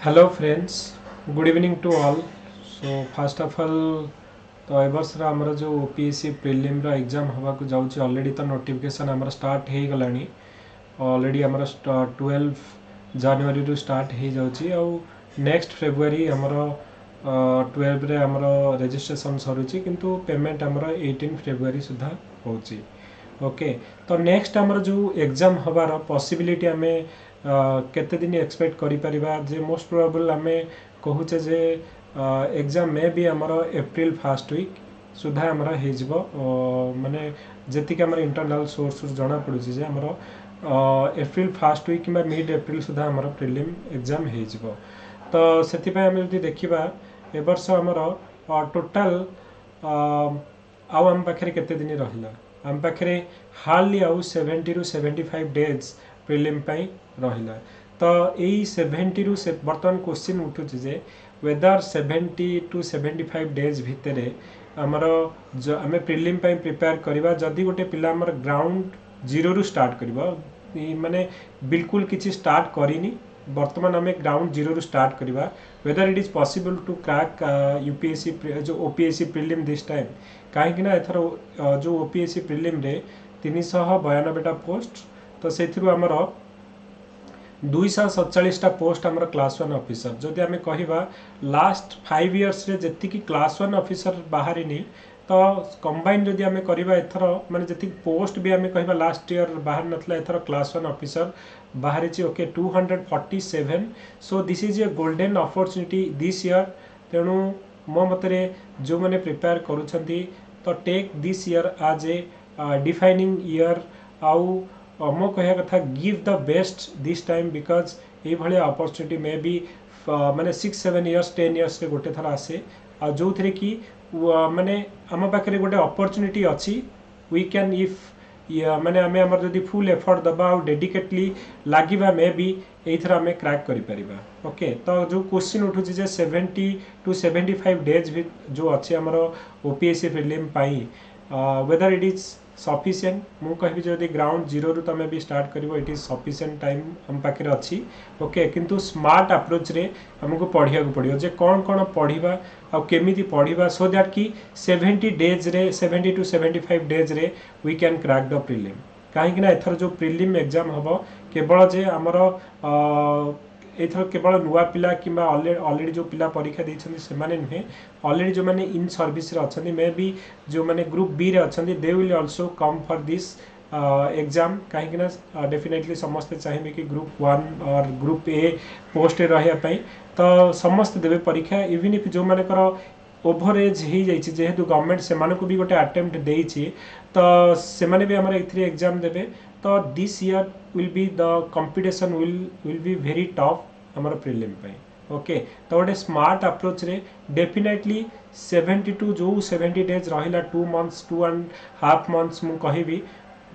Hello friends, good evening to all. So first of all तो ए वर्ष आमर जो ओपीएससी प्रिलिम रो एग्जाम हवा को जाउची ऑलरेडी तो नोटिफिकेशन आमर स्टार्ट हे गलानी। ऑलरेडी आमर 12 जनवरी रु स्टार्ट हे जाउची और नेक्स्ट फेब्रुआरी आमर 12 रे आमर रजिस्ट्रेशन सरुची किंतु पेमेंट आमर 18 फेब्रुआरी सुधा होची। ओके, तो नेक्स्ट आमर जो एग्जाम हबार पॉसिबिलिटी आमे केते दिन एक्सपेक्ट करि परिबा जे मोस्ट प्रोबेबल आमे कहूचे जे एग्जाम में भी आमर एप्रिल फर्स्ट वीक सुधा आमर हे जिवो। माने जेतिक आमर इंटरनल सोर्स जना पड़ुची जे आमर एप्रिल फर्स्ट वीक किंबा मिड एप्रिल सुधा आमर प्रिलिम एग्जाम हे जिवो। तो सेति पय आमे जदि देखिबा ए वर्ष आमर टोटल आउ आम पाखरे केते दिन रहिला आम पाखरे हार्डली आउ 70 रु 75 डेज प्रिलिम पाई रहिला। तो यही 70 रु बर्तमान क्वेश्चन उठुची जे वेदर 70 टू 75 डेज भितर आमर आमे प्रिलिम पाई प्रिपेयर करिबा जदि गोटे पिला आमर ग्राउंड जीरो रु स्टार्ट करिबा माने बिल्कुल किछि स्टार्ट करिनी वर्तमान आमे ग्राउंड जीरो रु स्टार्ट करिबा whether it is possible to crack UPSC जो ओपीएससी प्रिलिम दिस टाइम कहीं ना एथर जो ओपीएससी प्रिलिम रे 392 पोस्ट तो से आमर 247 पोस्ट आमर क्लास 1 ऑफिसर जदि आमे कहिबा लास्ट 5 इयर्स रे जेति की क्लास 1 ऑफिसर बाहरिनी तो कंबाइन जदि आमे करिबा एथर माने जेति पोस्ट भी आमे कहिबा लास्ट ईयर बाहर नथला एथर क्लास 1 ऑफिसर बाहर छि। Okay 247। So this is a golden opportunity this year. तेणु मो मतरे जो माने प्रिपेयर करूछंती तो take this year as a defining year आउ मो कह कथा give the best this time because ये भाई अपॉर्चुनिटी मे बी माने 6-7 इयर्स 10 इयर्स रे गोटे थर आसे आ जो थे कि माने आम पाखे गोटे अपॉर्चुनिटी अच्छी वी कैन इफ माने आमे हमर जदि फुल एफर्ट दबा और डेडिकेटली लागिबा मे बी एथर आमे क्रैक करि परिबा। ओके, तो जो क्वेश्चन उठु जे 70 टू 75 डेज भी जो अच्छे हमर ओपीएससी प्रिलिम पाई वेदर इट इज सफिशिएंट मु कहबी जदि ग्राउंड जीरो रु तमे भी स्टार्ट करिवो इट इज सफिशिएंट टाइम हम पाखे अच्छी। ओके, किंतु स्मार्ट अप्रोच रे हमको पढ़िया को पड़ियो जे कौन कौन पढ़िबा आ केमिति पढ़िबा सो दैट कि 70 डेज रे 70 टू 75 डेज रे we can crack the prelim. कहीं ना एथर जो प्रिलिम एग्जाम हबो केवल जे हमर एथर केवल नुआ पिला किंबा ऑलरेडी जो पिला परीक्षा देइछन्ती से माने नुहे ऑलरेडी जो माने इन सर्विस रे अछन्ती मे बी जो माने ग्रुप बी रे अछन्ती they will also come for this exam. कहीं ना डेफिनेटली समस्त चाहिए कि ग्रुप 1 और ग्रुप ए पोस्ट रहिया पई तो समस्त देवे परीक्षा इवन इफ जो माने कर ओभर एज हो जाइए जेहेतु गवर्नमेंट से भी गोटे अटेम्प्ट देइछि तो से माने भी हमर एथरे एग्जाम देबे तो this year will be the competition will be very tough हमर प्रिलिम पे। ओके, तो गोटे स्मार्ट अप्रोच रे डेफिनेटली 72 जो 70 डेज रहिला 2 मंथ्स 2.5 मंथ्स मु कहिबी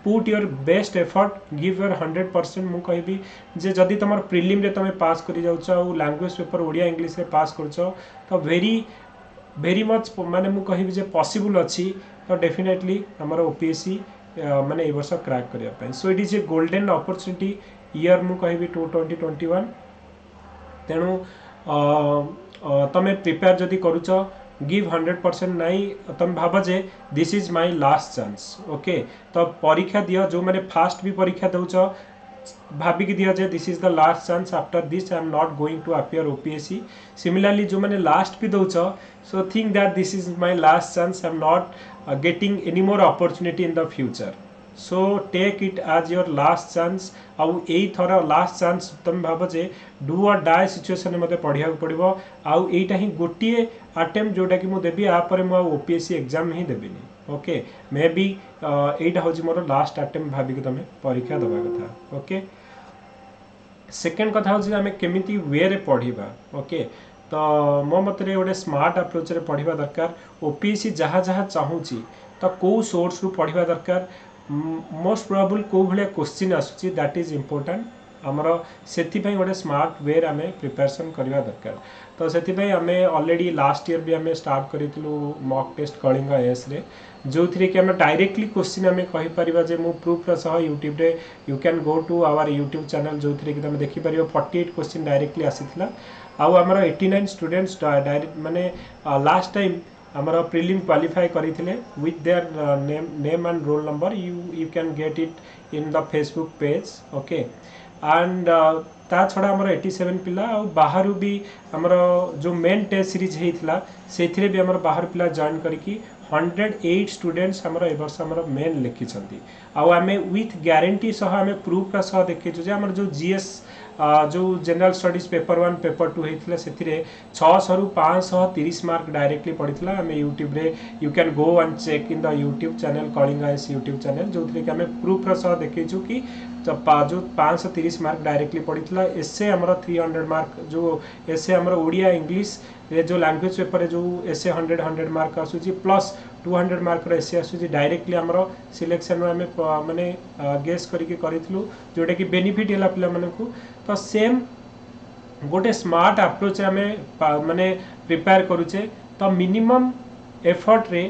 put your best effort give your 100% मु कहिबी जे जदि तुम प्रिलिम रे तुम पास करि जाउछ और लैंग्वेज पेपर ओडिया इंग्लिश रे पास करछ तो वेरी मच माने मु कहिबी जे पॉसिबल अछि तो डेफिनेटली हमर ओपीएससी माने ए वर्ष क्रैक करिया पय। So it is a golden opportunity year मु कहिबी 2021। तेणु तमे प्रिपेयर जदि करूछ गिव 100% नाई तुम भाव जे this is my last chance. Okay, तो परीक्षा दियो जो मैंने फास्ट भी परीक्षा दौच भाविक दिया जे this is the last chance after this I am not going to appear OPSC. Similarly जो मैंने लास्ट भी दौच so think that this is my last chance I am not getting any more opportunity in the future. So take it as your last chance आउ यही थर last chance तुम भाव जे डू और डाई सिचुएशन में मत पढ़िया पड़ो आउ एटा ही गोटे अटेम्प्ट जोटा कि मुझे देवी यापर मुझे ओपीएससी एग्जाम ही देविनी। ओके, मे बी एटा हूँ मोर लास्ट अटेम्प्ट भाविक तुम परीक्षा दवा कथा। ओके, सेकेंड कथा हूँ आम केमिति वे रे पढ़ा। ओके, तो मो मतरे गोटे स्मार्ट अप्रोच रे पढ़ा दरकार ओपीएससी जहाँ जहाँ चाहूँगी तो कौ सोर्स रु पढ़ा दरकार मोस्ट प्रोबेबल कौ भाया क्वेश्चन आसूची दैट इज इम्पोर्टेंट आमर से गोटे स्मार्ट वे आम प्रिपेरेसन करवा दरकार। तो से आम ऑलरेडी लास्ट ईयर भी आम स्टार्ट करूँ मॉक टेस्ट कलिंग एएस रे, जो थी कि आम डायरेक्टली क्वेश्चन आम कहीपर जे मु प्रूफ सह यूट्यूब रे you can go to our YouTube channel जो थी कि तुम देखिपर 48 क्वेश्चन डायरेक्टली आसीथिला। आउ आमर 89 स्टूडेंट्स डायरेक्ट माने लास्ट टाइम आमर प्रिलिम क्वालिफाई करते with their name and roll number, you can get it in the Facebook page. Okay and ता छड़ा आमर 87 पिला आ बाहर भी आमर जो मेन टेस्ट सीरीज होता से भी आमर बाहर पिला जॉइन करके 108 स्टूडेंट्स आमर ए वर्ष आमर मेन लिखिं। आम विथ गारंटी सह आम प्रूफ सह देखीचु जे आमर जो जीएस जो जनरल स्टडीज पेपर 1 पेपर 2 होता से 600 रु 530 मार्क डायरेक्टली पड़ता। आम यूट्यूब रे you can go and check in the YouTube channel Kalinga IAS YouTube channel जो थी कि आम प्रूफ सह देखीचु कि जो 530 मार्क डायरेक्टली पड़ता। एसए आमर 300 मार्क जो एसए आमर ओडिया इंग्लिश रे जो लैंग्वेज पेपर जो एसए 100 मार्क आसूची प्लस 200 मार्क एसए आसूची डायरेक्टली आमर सिलेक्शन आम माने गेस करके करूँ जोटा कि बेनिफिट है पिला मानकू। तो सेम गोटे स्मार्ट अप्रोच आम माने प्रिपेयर करुचे। तो मिनिमम एफर्ट रे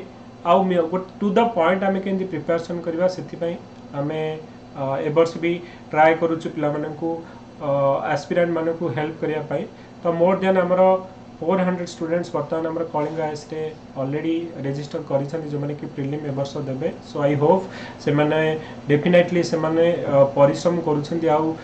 आउ टू द पॉइंट आम के प्रिपेरेसन करवा से आम ए वर्ष भी ट्राए करुचु पिला मानकू एस्पिरेंट मानकू हेल्प करने। तो मोर देन आमर 400 स्टूडेंट्स बर्तमान आमर कलिंग आईएएस रे ऑलरेडी रजिस्टर करिसेंती जो माने कि प्रिलिम ए वर्ष देबे। सो आई होप से माने डेफिनेटली से माने परिश्रम करूछंती। आउ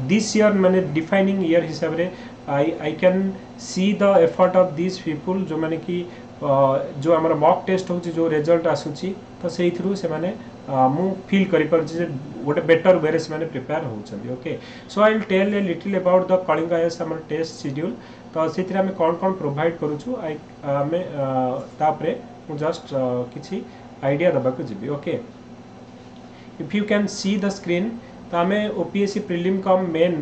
दिस ईयर माने डिफाइनिंग ईयर हिसाब रे I can see the effort of this people जो माने कि जो आमर मॉक टेस्ट होची जो रिजल्ट आसुची तो से थ्रू से माने मु फील करि परछि जे गोटे बेटर वे से माने प्रिपेयर होउछंती। Okay so I will tell a little about the Kalinga IAS आमर टेस्ट शेड्यूल। तो से आम कौन कौन प्रोवाइड करूँ आम तापरे जस्ट किसी आइडिया दबाक जी। Okay if you can see the screen तो आम ओपीएससी प्रिलिम कम मेन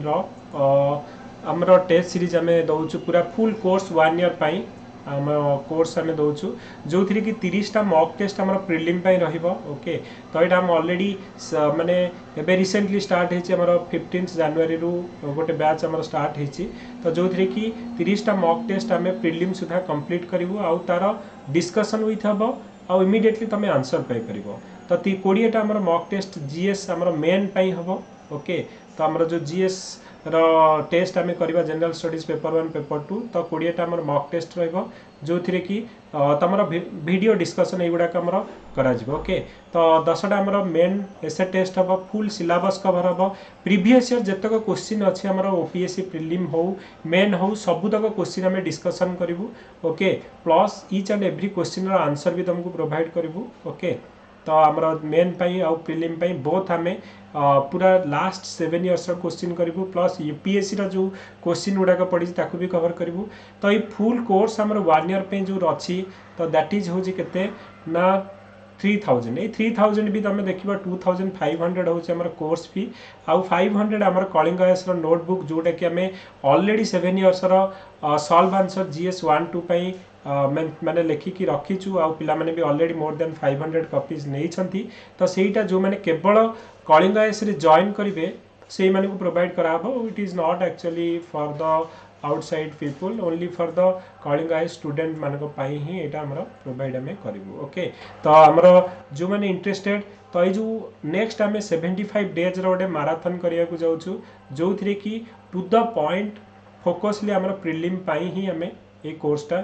आमर टेस्ट सीरीज आम दौचु पूरा फुल कोर्स 1 ईयर पाई आम कोर्स आम दौचु जो थी कि 30टा मॉक टेस्ट आम प्रिलिम रहिबो। ओके तो यहाँ आम ऑलरेडी माने एबे रिसेंटली स्टार्ट होती 15 जनवरी रु गोटे बैच आम स्टार्ट होती। तो जो थी कि 30टा मॉक टेस्ट आम प्रिलिम सुधा कंप्लीट करूँ आउ तार डिस्कशन विथ हम आउ इमिडिएटली तुम आंसर पाइपर। तो 20टा आम मॉक टेस्ट जीएस आम मेन हम। ओके तो आम जो जीएस रो टेस्ट आम करवा जनरल स्टडीज पेपर 1 पेपर 2 तो 20टा आम मॉक टेस्ट रो थी कि तुम वीडियो डिस्कशन युवाक आम करा। ओके तो 10टा आम मेन एसे टेस्ट हम फुल सिलेबस कवर हम प्रीवियस ईयर जितक क्वेश्चन अच्छे आम ओपीएससी प्रिलिम हो मेन हो सबुतक क्वेश्चन आम डिस्कसन करूँ। Okay plus each and every question answer भी तुमको प्रोवाइड करूँ। ओके तो आमर मेन पाई आउ प्रिलिम पाई बोथ आम पूरा लास्ट 7 इयर्स क्वेश्चन करूँ प्लस यूपीएससी जो क्वेश्चन गुड़ाक पड़ी ताकू भी कवर करूँ। तो ये फुल कोर्स आमर 1 ईयर पे जो अच्छी तो दैट इज हूँ केते ना 3000 ये 3000 भी तुम देख 2500 हूँ कोर्स फी आउ 500 आम कलिंग आईएएस नोटबुक जोटा कि आम already 7 years solve answer GS 1 2 पाई मैंने लिखिकी रखीचु आउ पिला माने भी ऑलरेडी मोर देन 500 कॉपीज नहीं। तो सेटा जो मैंने केवल कलिंग आईएएस रे जॉइन करेंगे से माने को प्रोवाइड कराबो। It is not actually for the outside people only for the Kalinga IAS student मानक पाई ही एटा हमर प्रोवाइड आमे करिवो। ओके तो हमर जो माने इंटरेस्टेड तो ये जो नेक्स्ट आमे 75 डेज रो गोटे मैराथन करिया को जाउछु जो थरे कि टू द पॉइंट फोकसली हमर प्रिलिम पाई ही आमे ए कोर्सटा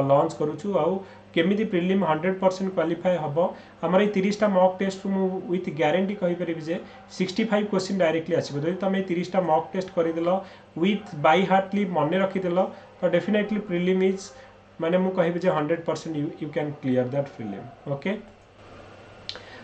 लॉन्च करूछु आउ केमिति प्रिलिम 100% क्वालिफाई हम आमर 30टा मॉक टेस्ट मु विथ गारंटी कहि परिबि जे 65 क्वेश्चन डायरेक्टली आसीबो। जदि तुम 30टा मॉक टेस्ट करदेल विथ बाय हार्टली मन रखिदेल तो डेफिनेटली प्रिलिम इज माने मु कहिबि जे 100% you can clear that prelim. Okay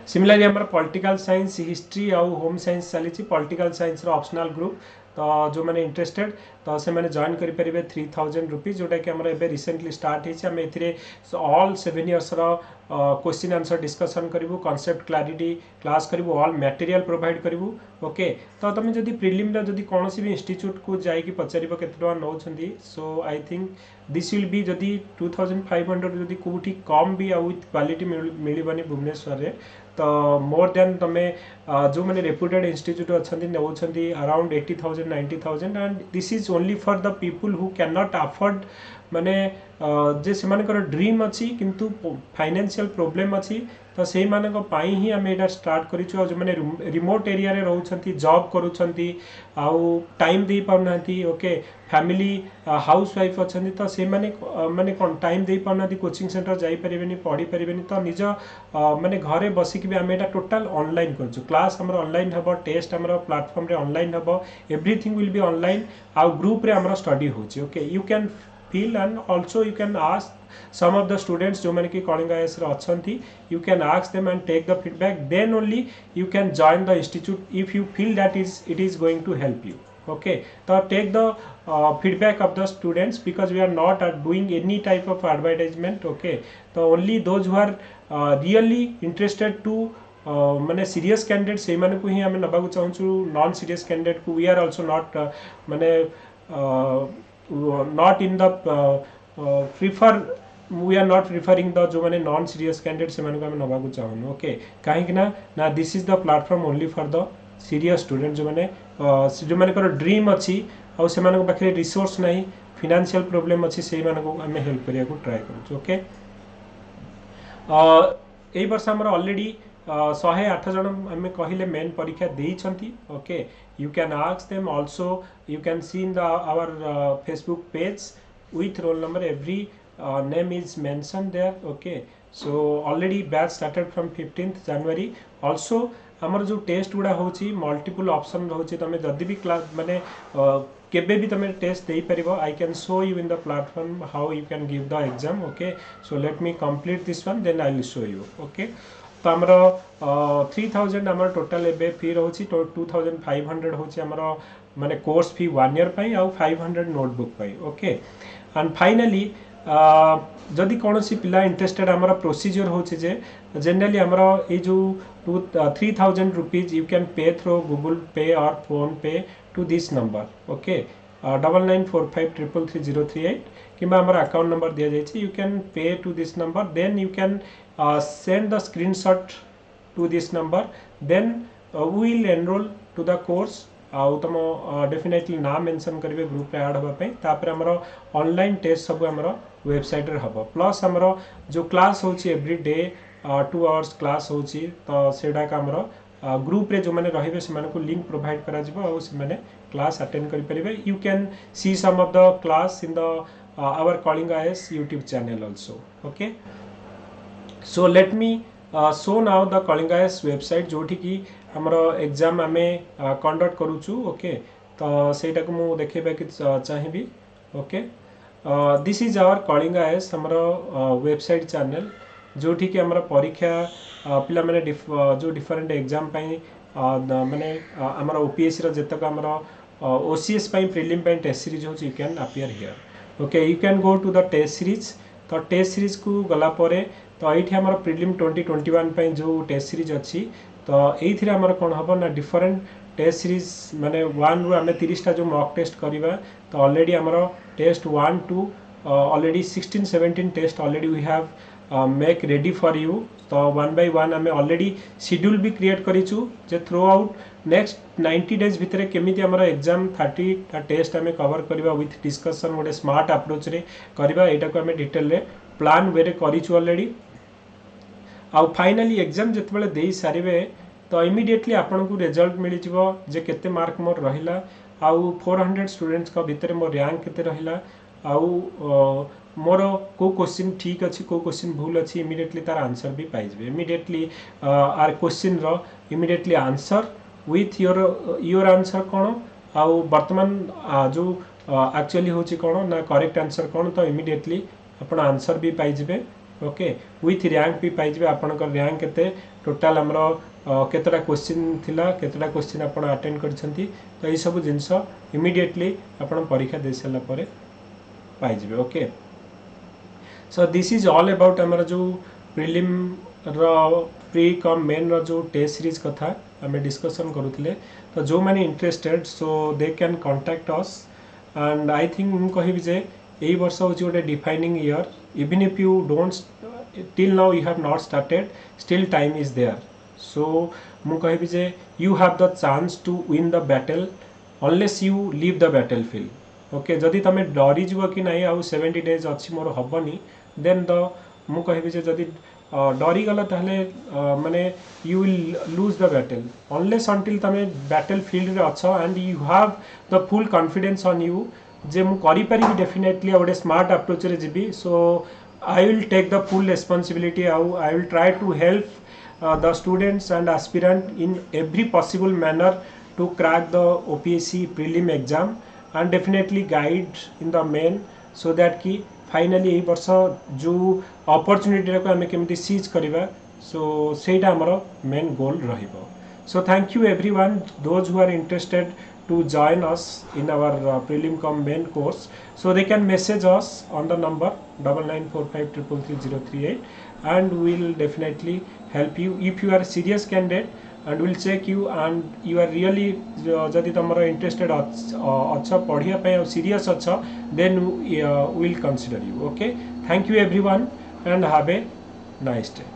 similarly आमर पॉलिटिकल साइंस हिस्ट्री आउ होम साइंस चली पॉलिटिकल साइंस ऑप्शनल ग्रुप तो जो मैंने इंटरेस्टेड तो से मैंने जॉइन करेंगे 3000 रुपीज जोटा कि आम ए रिसेंटली स्टार्ट होमें all 7 years question answer discussion करूँ कॉन्सेप्ट क्लारिटी क्लास करूँ ऑल मटेरियल प्रोवाइड करूँ। ओके तो तुम जब प्रिलिम जब कौन भी इंस्टीट्यूट को जाकि पचार के नौ so I think this will be जदि 2500 जदि कौटी कम भी विथ क्वालिटी मिलबनी भुवनेश्वर रे तो मोर देन तमे जो मैंने रेपुटेड इंस्टीट्यूट अच्छा नौकरी around 80,000 90,000 and this is only for the people who can not afford माने जे से ड्रीम अच्छी किंतु फाइनेंशियल प्रॉब्लम अच्छी तो से मानी ही आम यहाँ स्टार्ट करूँ जो मैंने रिमोट एरिया रे रोचंती जॉब करूछंती आउ टाइम दे पाउना ओके फैमिली हाउस वाइफ अच्छा तो से माने कौन टाइम दे पाउना कोचिंग सेंटर जाई परिबेनी पढ़ी परिबेनी तो निज माने घरे बसिक भी आम यहाँ टोटाल ऑनलाइन करूँ क्लास हमर ऑनलाइन हम टेस्ट हमर प्लेटफॉर्म रे ऑनलाइन हम एवरीथिंग विल बी ऑनलाइन आउ ग्रुप रे हमर स्टडी होची okay you can feel and also you can ask some of the students जो मैंने कि कलिंग आईएएस रे अछंती you can ask them and take the feedback then only you can join the institute if you feel that it is going to help you okay so take the feedback of the students because we are not doing any type of advertisement okay so only those who are really interested to माने serious candidate से माने को ही हमें नबा को चाहूँ non serious candidate को we are also not माने not in the prefer we are not preferring the जो माने नॉन सीरियस कैंडिडेट से माने को हमें नबा को चाहूँ ओके कहीं ना this is the platform only for the serious student जो माने को ड्रीम अच्छी और से माने को पाखे रिसोर्स नहीं फाइनेंशियल प्रॉब्लम अच्छी से माने को हमें हेल्प करिया को ट्राई करूँ ओके एई वर्ष हमर ऑलरेडी 108 जन आम कहले मेन परीक्षा देइछंती okay you can ask them also you can see in the our Facebook page with roll number every name is mentioned there okay so already batch started from 15th January also हमर जो test गुड़ा होची multiple option रहउची तमे जदी भी class माने केबे भी तमे टेस्ट देई परिबो I can show you in the platform how you can give the exam okay so let me complete this one then I will show you okay तो आमर 3000 आमर टोटल एबे फी रहउची 2500 होची आमर माने कोर्स फी 1 ईयर पई आ 500 नोटबुक पई okay and finally जदि कौन सी पिला इंटरेस्टेड आमर प्रोसीजर होची जे जनरली आमर ए जो 3000 रुपीज यू कैन पे थ्रू गूगल पे और फोन पे टू दिस नंबर ओके 9945333038 किंबा आमर अकाउंट नंबर दिया जायछि you can pay to this number then you can send the screenshot to this number then we will enroll to the course आउ तुम definitely नाम मेंशन करेंगे group रे add होबा पे तापर हमरो ऑनलाइन टेस्ट सब हमरो वेबसाइट रे हबो प्लस हमरो जो क्लास होची एवरी डे 2 आवर्स क्लास होची तो सेडा का हमरो ग्रुप रे जो माने रहिबे से माने को लिंक प्रोवाइड करा जिवो आ से माने क्लास अटेंड करि परिबे you can see some of the class in the our Kalinga IAS YouTube channel also okay so let me show now the Kalinga IAS website जोठी की हमरो एग्जाम आमे कंडक्ट करूछु ओके तो सेटा को मु देखेबा कि चाहिबी okay this is our Kalinga IAS हमरो वेबसाइट चैनल जोठी की हमरो परीक्षा पिला माने जो डिफरेंट एग्जाम पई माने हमरो ओपीएससी रो जतक हमरो ओसीएस पई प्रीलिम पई टेस्ट सीरीज होची you can appear here okay you can go to the test series तो टेस्ट सीरीज को गला परे तो ये आम प्रिलिम 2021 पे जो टेस्ट सीरीज अच्छी तो ये आमर कौन हम ना डिफरेंट टेस्ट सीरीज माने 1 रु आम 30टा जो मॉक टेस्ट करवा तो ऑलरेडी आमर test 1 to already 16-17 test already we have make ready for you तो 1 बाय 1 आम ऑलरेडी शेड्यूल भी क्रिएट करिछु जे थ्रू आउट नेक्स्ट 90 डेज भितर केमिति आमर एग्जाम 30 टेस्ट आम कवर करवा विथ डिस्कशन गोटे स्मार्ट अप्रोच रे करवा एटा को आम डिटेल रे प्लान वे रे करिछु ऑलरेडी आउ फाइनली एग्जाम जिते दे सारे तो इमिडिएटली आपन को रिजल्ट मिल जे केते मार्क मोर रहिला आउ 400 स्टूडेंट्स का भितर मोर रैंक केते रहिला आउ मोर को क्वेश्चन ठीक अच्छी को क्वेश्चन भूल अच्छी इमिडिएटली तार आंसर भी पाई जे इमिडिएटली आर क्वेश्चन रो immediately answer with your answer कौन आउ वर्तमान जो एक्चुअली होची कौन ना करेक्ट आंसर कौन तो इमिडिएटली अपन आंसर भी पाई जे ओके विथ रैंक भी पाई जे आपनकर रैंक केते टोटल हमरो केतरा क्वेश्चन थिला केतरा क्वेश्चन आपण अटेंड करछंती तो ए सब जिंस इमिडिएटली आपण परीक्षा दे सला परे पाई जे okay so this is all about हमर जो प्रीलिम रो प्री कम मेन रो जो टेस्ट सीरीज कथा हमें डिस्कशन करूथिले तो जो माने interested so they can contact us and I think हम कहिबी जे एई वर्ष होची गोटे defining year even if you don't till now you have not started still time is there so मु कहबी जे you have the chance to win the battle unless you leave the battle field. Okay जदि तुम डरी जीव कि नहीं आउ 70 डेज अच्छी मोर हबनी देन द मु कहबी जे जदि डरी गला ताहले माने you will lose the battle unless until तुम बैटल फील्ड रे अच्छ and you have the full confidence on you जे मु करि परिबी डेफिनेटली गोटे स्मार्ट अप्रोच रे जीबी। So I will take the full responsibility I will try to help the students and aspirant in every possible manner to crack the OPSC prelim exam and definitely guide in the main so that कि finally यही वर्ष जो opportunity को आम केमी seize करवा सो सेटा आमर मेन गोल रहिबो। So thank you everyone those who are interested to join us in our prelim cum main course, so they can message us on the number 9945333038 and we will definitely help you if you are a serious candidate and we'll check you and you are really जदि तुमरो interested अच्छा पढ़िया पे serious अच्छा then we'll consider you। okay, thank you everyone and have a nice day।